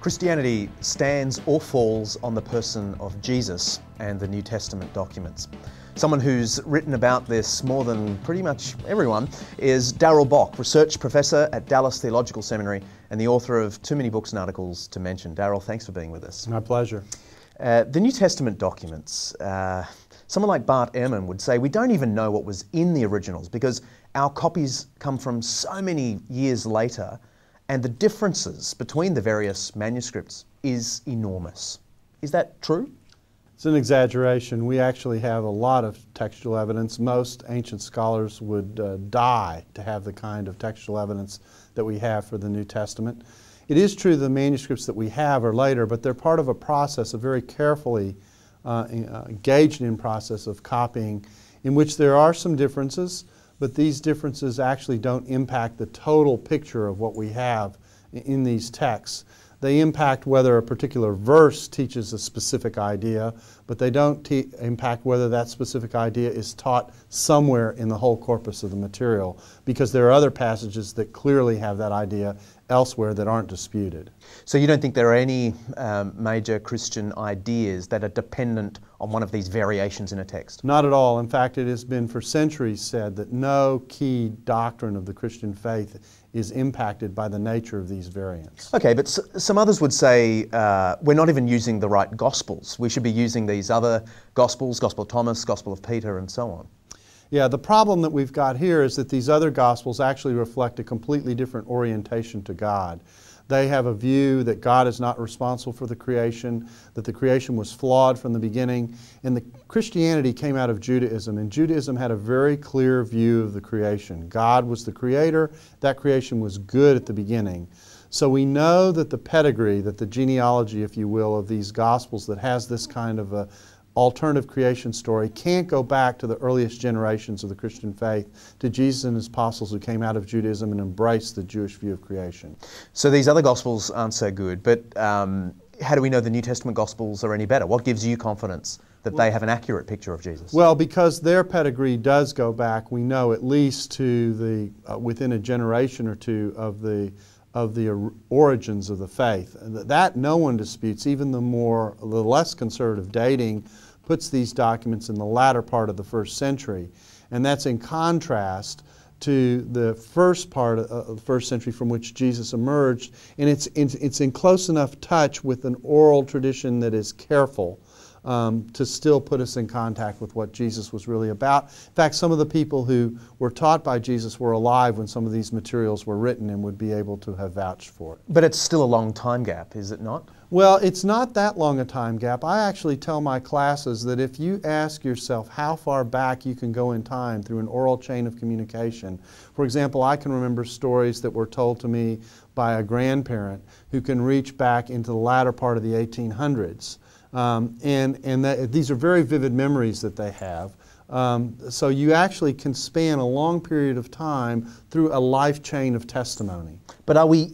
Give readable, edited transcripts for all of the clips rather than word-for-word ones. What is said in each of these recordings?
Christianity stands or falls on the person of Jesus and the New Testament documents. Someone who's written about this more than pretty much everyone is Darrell Bock, research professor at Dallas Theological Seminary and the author of too many books and articles to mention. Darrell, thanks for being with us. My pleasure. The New Testament documents, someone like Bart Ehrman would say we don't even know what was in the originals because our copies come from so many years later, and the differences between the various manuscripts is enormous. Is that true? It's an exaggeration. We actually have a lot of textual evidence. Most ancient scholars would die to have the kind of textual evidence that we have for the New Testament. It is true the manuscripts that we have are later, but they're part of a process, a very carefully engaged in process of copying, in which there are some differences, but these differences actually don't impact the total picture of what we have in these texts. They impact whether a particular verse teaches a specific idea, but they don't impact whether that specific idea is taught somewhere in the whole corpus of the material, because there are other passages that clearly have that idea elsewhere that aren't disputed. So you don't think there are any major Christian ideas that are dependent on one of these variations in a text? Not at all. In fact, it has been for centuries said that no key doctrine of the Christian faith is impacted by the nature of these variants. Okay, but some others would say we're not even using the right Gospels. We should be using these other Gospels, Gospel of Thomas, Gospel of Peter, and so on. Yeah, the problem that we've got here is that these other Gospels actually reflect a completely different orientation to God. They have a view that God is not responsible for the creation, that the creation was flawed from the beginning, and the Christianity came out of Judaism, and Judaism had a very clear view of the creation. God was the creator, that creation was good at the beginning. So we know that the pedigree, that the genealogy, if you will, of these Gospels that has this kind of a alternative creation story can't go back to the earliest generations of the Christian faith, to Jesus and his apostles who came out of Judaism and embraced the Jewish view of creation. So these other Gospels aren't so good, but how do we know the New Testament Gospels are any better? What gives you confidence that they have an accurate picture of Jesus? Well, because their pedigree does go back, we know, at least to the within a generation or two of the origins of the faith. That no one disputes. Even the less conservative dating puts these documents in the latter part of the first century. And that's in contrast to the first part of the first century from which Jesus emerged. And it's in close enough touch with an oral tradition that is careful to still put us in contact with what Jesus was really about. In fact, some of the people who were taught by Jesus were alive when some of these materials were written and would be able to have vouched for it. But it's still a long time gap, is it not? Well, it's not that long a time gap. I actually tell my classes that if you ask yourself how far back you can go in time through an oral chain of communication. For example, I can remember stories that were told to me by a grandparent who can reach back into the latter part of the 1800s. These are very vivid memories that they have. So you actually can span a long period of time through a life chain of testimony. But are we,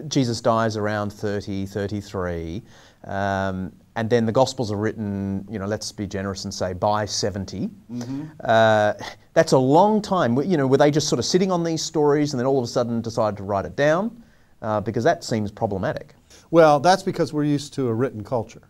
Jesus dies around 30, 33, and then the Gospels are written, let's be generous and say by 70. Mm-hmm. That's a long time. Were they just sort of sitting on these stories and then all of a sudden decided to write it down? Because that seems problematic. Well, that's because we're used to a written culture.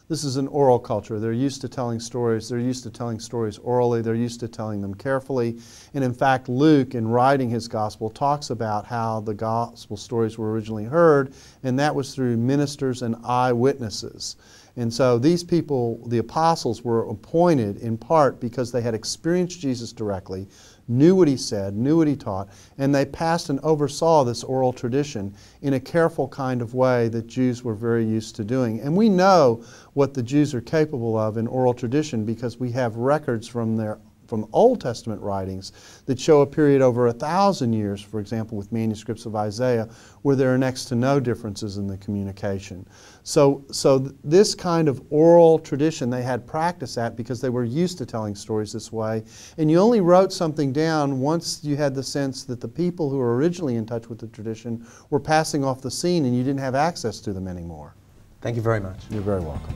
This is an oral culture. They're used to telling stories. They're used to telling stories orally. They're used to telling them carefully. And in fact, Luke, in writing his gospel, talks about how the gospel stories were originally heard, and that was through ministers and eyewitnesses. And so these people, the apostles, were appointed in part because they had experienced Jesus directly, knew what he said, knew what he taught, and they passed and oversaw this oral tradition in a careful kind of way that Jews were very used to doing. And we know what the Jews are capable of in oral tradition because we have records from Old Testament writings that show a period over 1,000 years, for example, with manuscripts of Isaiah, where there are next to no differences in the communication. So this kind of oral tradition they had practice at because they were used to telling stories this way, and you only wrote something down once you had the sense that the people who were originally in touch with the tradition were passing off the scene and you didn't have access to them anymore. Thank you very much. You're very welcome.